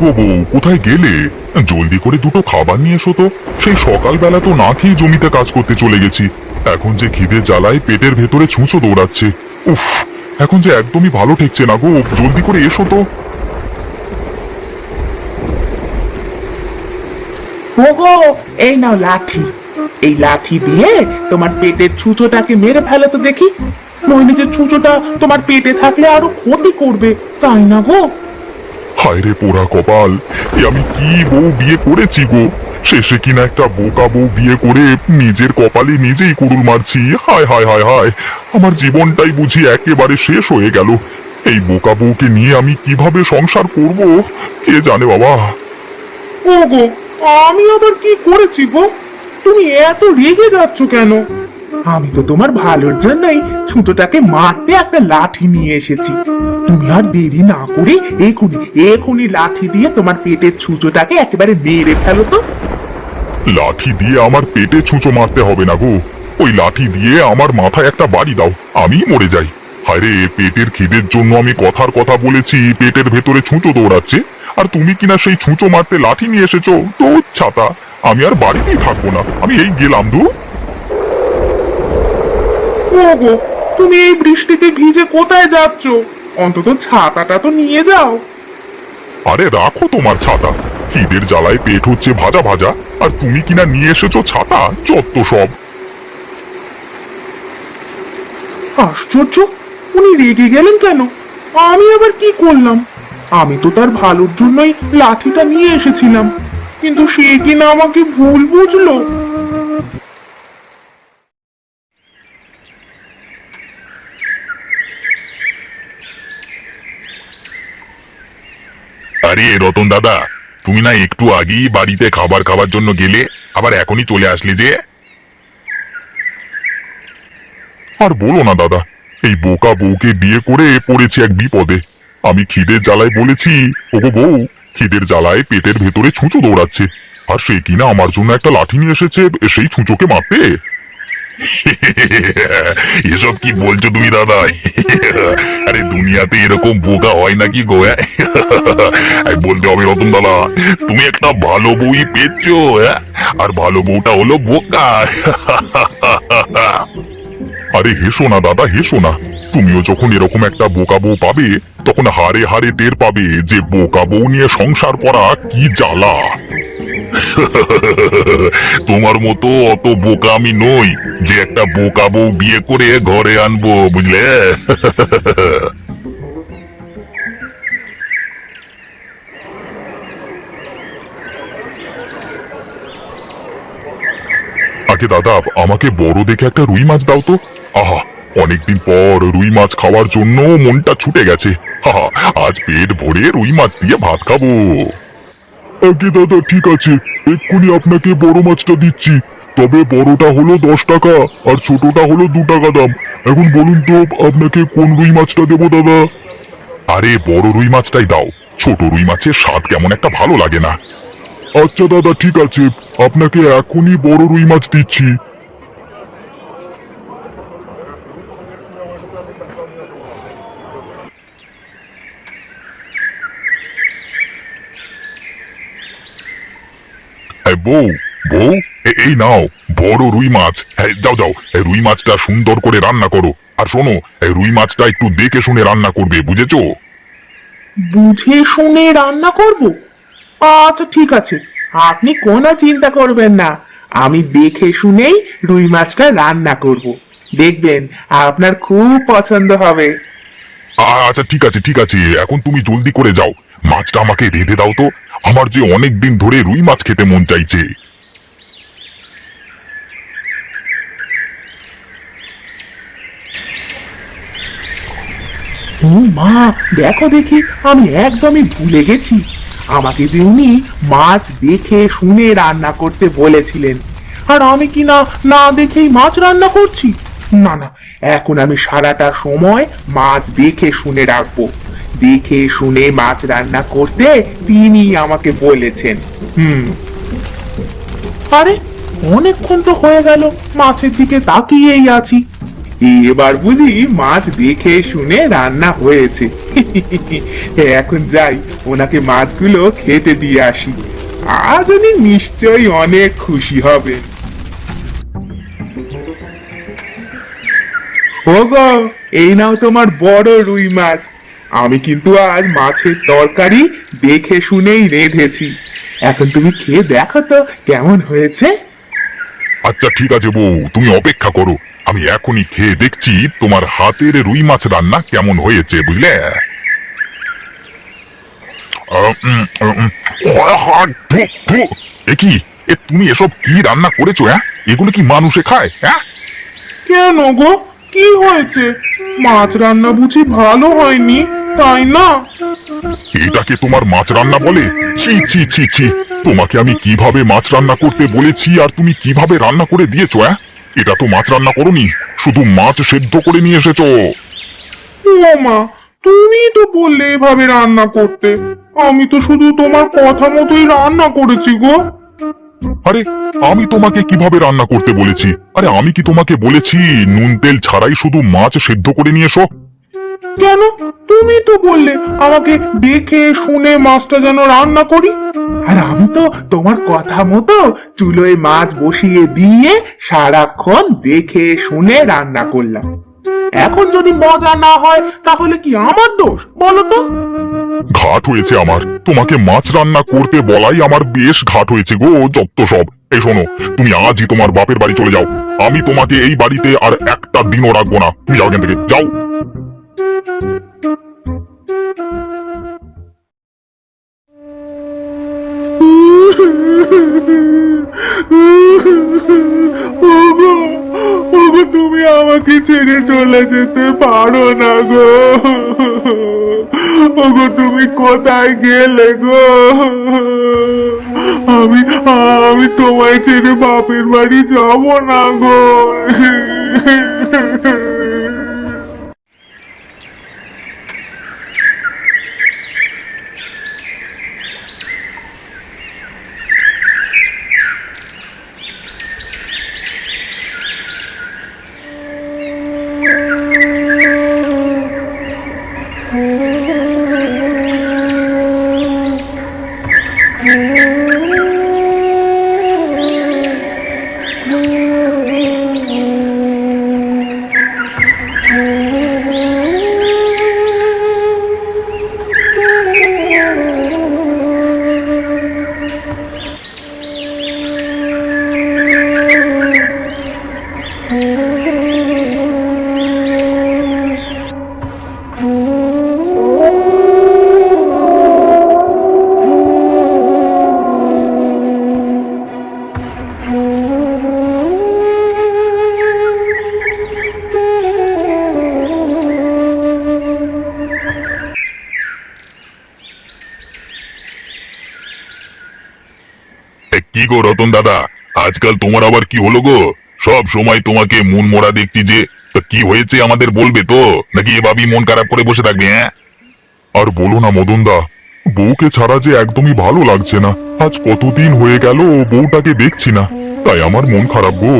গো বউ, কোথায় গেলে? জলদি করে দুটো খাবার নিয়ে এসো তো। সেই সকালবেলা তো না খেয়ে জমিতে কাজ করতে চলে গেছি। এখন যে খিদে জ্বালায় পেটের ভেতরে ছুঁচো দৌড়াচ্ছে। উফ, এখন যে একদমই ভালো ঠেকছে না গো, জলদি করে এসো তো। ওগো, এই নাও লাঠি। এই লাঠি দিয়ে তোমার পেটের ছুঁচোটাকে মেরে ফেলো তো দেখি। নইলে যে ছুঁচোটা তোমার পেটে থাকলে আরো ক্ষতি করবে, তাই না গো? হায় রে পোড়া কপাল, এ আমি কি বউ বিয়ে করেছি গো। শেষে কিনা একটা বোকা বউ বিয়ে করে নিজের কপালে নিজেই কুড়ুল মারছি। হায় হায় হায় হায়, আমার জীবনটাই বুঝি একেবারে শেষ হয়ে গেল। এই বোকা বউকে নিয়ে আমি কিভাবে সংসার করব, কে জানে বাবা। ওগো, আমি আবার কি করেছি গো? তুমি এত রেগে যাচ্ছ কেন? আমি তো তোমার ভালোর জন্যই ছুঁচোটাকে মারতে একটা লাঠি নিয়ে এসেছি। তুমি আর দেরি না করে এখুনি এখুনি লাঠি দিয়ে তোমার পেটের ছুঁচোটাকে একেবারে মেরে ফেলো তো। লাঠি দিয়ে আমার পেটে ছুঁচো মারতে হবে না গো। ওই লাঠি দিয়ে আমার মাথায় একটা বাড়ি দাও, আমি মরে যাই। হায় রে, পেটের খিদের জন্য আমি কথার কথা বলেছি, পেটের ভেতরে ছুঁচো দৌড়াচ্ছে, আর তুমি কিনা সেই ছুঁচো মারতে লাঠি নিয়ে এসেছো। তো ছাতা, আমি আর বাড়িতেই থাকবো না, আমি এই গেলাম। ওগো, তুমি এই বৃষ্টিতে ভিজে কোথায় যাচ্ছ? অন্তত ছাতাটা তো নিয়ে যাও। আরে রাখো তোমার ছাতা, খিদের জ্বালায় পেট হচ্ছে ভাজা ভাজা, আর তুমি কিনা নিয়ে এসেছো ছাতা। যত সব। আশ্চর্য, উনি রেগে গেলেন কেন? আমি আবার কি করলাম? আমি তো তার ভালোর জন্যই লাঠিটা নিয়ে এসেছিলাম, কিন্তু সে কিনা আমাকে ভুল বুঝলো। আরে রতন দাদা, তুমি না একটু আগেই বাড়িতে খাবার খাওয়ার জন্য গেলে, আবার এখনই চলে আসলে যে? আর বলো না দাদা, এই বোকা বউকে বিয়ে করে পড়েছি এক বিপদে। আমি খিদের জ্বালায় বলেছি, ওগো বউ, খিদের জ্বালায় পেটের ভেতরে ছুঁচো দৌড়াচ্ছে, আর সে কিনা আমার জন্য একটা লাঠি নিয়ে এসেছে সেই ছুঁচোকে মারতে। এসব কি বলছো তুমি দাদা? আরে দুনিয়াতে এরকম বোকা হয় নাকি গো? বলতে হবে রতন দাদা, তুমি একটা ভালো বউই পেয়েছো, আর ভালো বউটা হলো বোকা। আরে হেসো না দাদা, হেসো না। তুমিও যখন এরকম একটা বোকা বউ পাবে, তখন হারে হারে টের পাবে যে বোকা বউ নিয়ে সংসার করা কি জ্বালা। তোমার মতো অত বোকা আমি নই যে একটা বোকা বউ বিয়ে করে ঘরে আনবো, বুঝলে? আগে দাদা, আমাকে বড় দেখে একটা রুই মাছ দাও তো। আহা, অনেকদিন পর রুই মাছ খাওয়ার জন্য মনটা ছুটে গেছে। হাহা, আজ পেট ভরে রুই মাছ দিয়ে ভাত খাবো। আগে দাদা, ঠিক আছে, এক্ষুনি আপনাকে বড় মাছটা দিচ্ছি। তবে বড়টা হলো 10 টাকা, আর ছোটটা হলো 2 টাকা দাম। এখন বলুন তো আপনাকে কোন রুই মাছটা দেবো দাদা? আরে বড় রুই মাছটাই দাও, ছোট রুই মাছের স্বাদ কেমন একটা ভালো লাগে না। আচ্ছা দাদা, ঠিক আছে, আপনাকে এখনই বড় রুই মাছ দিচ্ছি। বউ, বউ, এই নাও বড় রুই মাছ। যাও যাও, রুই মাছটা সুন্দর করে রান্না করো। আর শোনো, রুই মাছটা একটু দেখে শুনে রান্না করবে, বুঝেছো? বুঝে শুনে রান্না করব? আচ্ছা ঠিক আছে, আপনি কোনো চিন্তা করবেন না। আমি দেখে শুনেই রুই মাছটা রান্না করব। দেখবেন আপনার খুব পছন্দ হবে। আচ্ছা ঠিক আছে, ঠিক আছে, এখন তুমি জলদি করে যাও, মাছটা আমাকে রেঁধে দাও তো। আমার যে অনেক দিন ধরে রুই মাছ খেতে মন চাইছে। ও মা, দেখো দেখি, আমি একদমই ভুলে গেছি। আমাকে যে উনি মাছ দেখে শুনে রান্না করতে বলেছিলেন, আর আমি কি না না দেখেই মাছ রান্না করছি। না না, এখন আমি সারাটা সময় মাছ দেখে শুনে রাখবো। দেখে শুনে মাছ রান্না করতে তিনি আমাকে বলেছেন। আরে, অনেকক্ষণ তো হয়ে গেল মাছের দিকে তাকিয়েই আছি, এবার বুঝি মাছ দেখে শুনে রান্না হয়েছে। এখন যাই, ওনাকে মাছগুলো খেতে দিয়ে আসি। আজ উনি নিশ্চয়ই অনেক খুশি হবে। ওগো, এই নাও তোমার বড় রুই মাছ। আমি কিন্তু আজ মাছের তরকারি দেখে শুনেই রেঁধেছি। এখন তুমি খেয়ে দেখো তো কেমন হয়েছে। আচ্ছা ঠিক আছে বউ, তুমি অপেক্ষা করো, আমি এখনই খেয়ে দেখছি তোমার হাতের রুই মাছ রান্না কেমন হয়েছে, বুঝলে? এ কি, তুমি এসব কি রান্না করেছো? হ্যাঁ, এগুলো কি মানুষে খায়? হ্যাঁ, কেন গো, কি হয়েছে? মাছ রান্না বুঝি ভালো হয়নি, তাই না? এটাকে তোমার মাছ রান্না বলে? ছি ছি ছি ছি, তোমাকে আমি কিভাবে মাছ রান্না করতে বলেছি আর তুমি কিভাবে রান্না করে দিয়েছো? হ্যাঁ, এটা তো মাছ রান্না করোনি, শুধু মাছ সেদ্ধ করে নিয়ে এসেছো। ও মা, তুমি তো বললে এভাবে রান্না করতে। আমি তো শুধু তোমার কথা মতোই রান্না করেছি গো। আরে, আমি তোমাকে কিভাবে রান্না করতে বলেছি? আরে, আমি কি তোমাকে বলেছি নুন তেল ছাড়াই শুধু মাছ সেদ্ধ করে নিয়ে এসো? কেন, তুমি তো বললে আমাকে দেখে শুনে মাছটা যেন রান্না করি। আর আমি তো তোমার কথা মতো চুলোয় মাছ বসিয়ে দিয়ে সারাক্ষণ দেখে শুনে রান্না করলাম। এখন যদি মজা না হয় তাহলে কি আমার দোষ বলো তো? ঘাট হয়েছে আমার, তোমাকে মাছ রান্না করতে বলাই আমার বেশ ঘাট হয়েছে গো, যত সব। এই শোনো, তুমি আজই তোমার বাপের বাড়ি চলে যাও। আমি তোমাকে এই বাড়িতে আর একটা দিনও রাখবো না। তুমি যাও এখান থেকে, যাও। ওগো, ওগো, তুমি আমাকে ছেড়ে চলে যেতে পারো না গো। ওগো, তুমি কোথায় গেলে গো? আমি আমি তোমায় ছেড়ে বাপের বাড়ি যাব না গো। কি গো রতন দাদা, আজকাল তোমার আবার কি হলো গো? সব সময় তোমাকে মন মরা দেখছি যে। তা কি হয়েছে আমাদের বলবে তো, নাকি এভাবেই মন খারাপ করে বসে থাকবে? হ্যাঁ, আর বলো না মদন দা, বউকে ছাড়া যে একদমই ভালো লাগছে না। আজ কতদিন হয়ে গেল বউটাকে দেখছি না, তাই আমার মন খারাপ গো।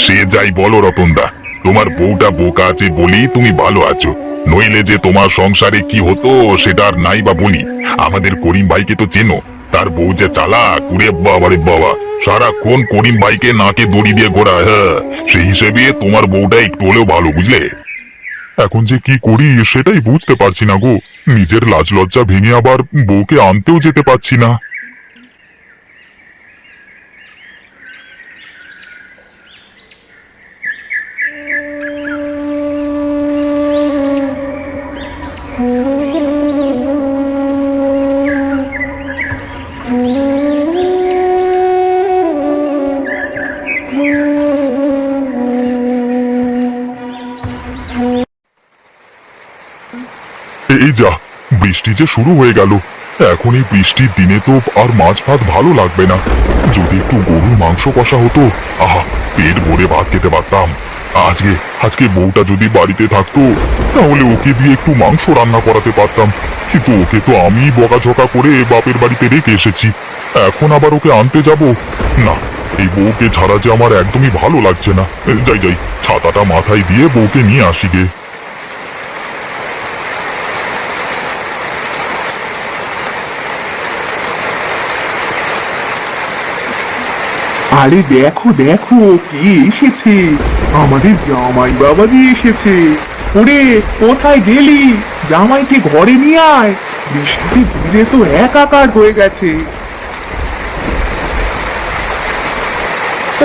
সে যাই বলো রতন দা, তোমার বউটা বোকা আছে বলি তুমি ভালো আছো, নইলে যে তোমার সংসারে কি হতো সেটা আর নাই বা বলি। আমাদের করিম ভাইকে তো চেনো, তার বউ যে চালাক, উরে বাবা রে বাবা, সারাক্ষণ করিম ভাইকে নাকে দড়ি দিয়ে ঘোরায়। হ্যাঁ, সেই হিসেবে তোমার বউটা একটু হলেও ভালো, বুঝলে? এখন যে কি করি সেটাই বুঝতে পারছি না গো। নিজের লাজ লজ্জা ভেঙে আবার বউকে আনতেও যেতে পারছি না। এই যা, বৃষ্টি যে শুরু হয়ে গেল। এখন এই বৃষ্টির দিনে তো আর মাছ ভাত ভালো লাগবে না। যদি একটু গরুর মাংস কষা হতো, আহা, পেট ভরে ভাত খেতে পারতাম। আজকে আজকে বউটা যদি বাড়িতে থাকতো, তাহলে ওকে দিয়ে একটু মাংস রান্না করাতে পারতাম। কিন্তু ওকে তো আমি বকাঝকা করে বাপের বাড়িতে রেখে এসেছি, এখন আবার ওকে আনতে যাব? না, এই বউকে ছাড়া যে আমার একদমই ভালো লাগছে না। যাই যাই, ছাতাটা মাথায় দিয়ে বউকে নিয়ে আসি গে। আরে দেখো দেখো কে এসেছে, আমাদের জামাই বাবাজি এসেছে। ওরে কোথায় গেলি, জামাইকে ঘরে নিয়ে আয়, বৃষ্টিতে ভিজে তো একাকার হয়ে গেছে।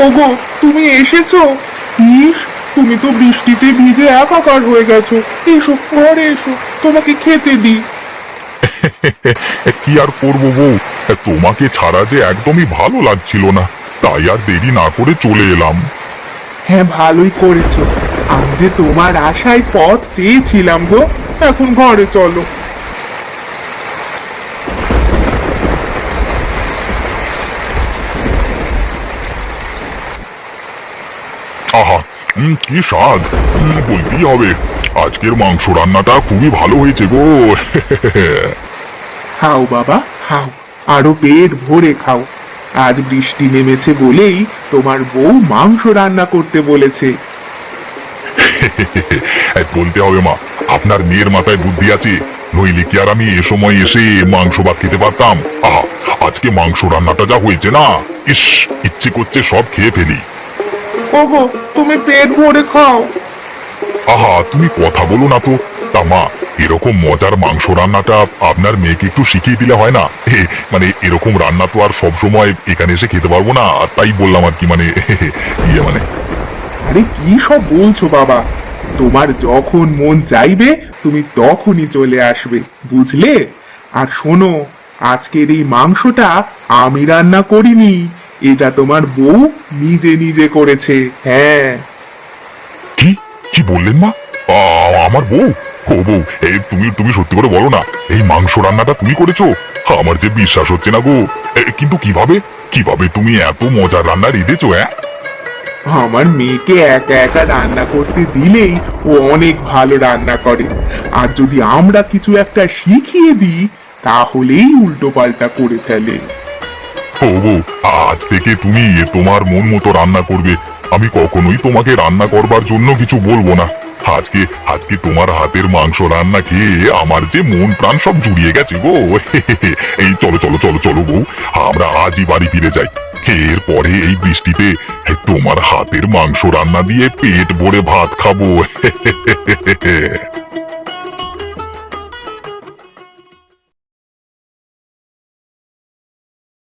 ওগো তুমি এসেছো, ইস তুমি তো বৃষ্টিতে ভিজে একাকার হয়ে গেছো। এসো ঘরে এসো, তোমাকে খেতে দিই। কি আর করবো বউ, তোমাকে ছাড়া যে একদমই ভালো লাগছিল না, তাই আর দেরি না করে চলে এলাম। হ্যাঁ ভালোই করেছো, আমি যে তোমার আশায় পথ চেয়েছিলাম গো। এখন ঘরে চলো। আহা, কি স্বাদ! বলতেই হবে, আজকের মাংস রান্নাটা খুবই ভালো হয়েছে গো। খাও বাবা খাও, আরো পেট ভরে খাও। আজ বৃষ্টি নেমেছে বলেই তোমার বউ মাংস রান্না করতে বলেছে। বলতে হবে মা, আপনার মেয়ের মাথায় বুদ্ধি আছে, নইলে কি আর আমি এ সময় এসে মাংস ভাত খেতে পারতাম? আহা, আজকে মাংস রান্নাটা যা হয়েছে না, ইস, ইচ্ছে করছে সব খেয়ে ফেলি। ওগো তুমি পেট ভরে খাও। আহা, তুমি কথা বলো না তো। তা মা, এরকম মজার মাংস রান্নাটা আপনার মেয়েকে একটু শিখিয়ে দিলে হয় না? মানে এরকম রান্না তো আর সব সময় এখানে এসে খেতে পারবো না, তাই বললাম আর কি, মানে মানে। আরে কি সব বলছো বাবা, তোমার যখন মন চাইবে তুমি তখনই চলে আসবে, বুঝলে? আর শোনো, আজকের এই মাংসটা আমি রান্না করিনি, এটা তোমার বউ নিজে নিজে করেছে। হ্যাঁ। কি কি বললেন মা? আমার বউ? ও বউ, তুমি তুমি সত্যি করে বলো না, এই মাংস রান্নাটা তুমি করেছো? আমার যে বিশ্বাস হচ্ছে না গো। কিন্তু কিভাবে কিভাবে তুমি এত মজার রান্না রেঁধেছো? আমার মেয়েকে একা একা রান্না করতে দিলেই ও অনেক ভালো রান্না করে, আর যদি আমরা কিছু একটা শিখিয়ে দিই তাহলেই উল্টো পাল্টা করে ফেলে। ও বউ, আজ থেকে তুমি তোমার মন মতো রান্না করবে, আমি কখনোই তোমাকে রান্না করবার জন্য কিছু বলবো না। আজকে আজকে তোমার হাতের মাংস রান্না খেয়ে আমার যে মন প্রাণ সব জুড়িয়ে গেছে গো। এই চলো চলো চলো চলো বউ, আমরা আজই বাড়ি ফিরে যাই। এরপরে এই বৃষ্টিতে তোমার হাতের মাংস রান্না দিয়ে পেট ভরে ভাত খাবো।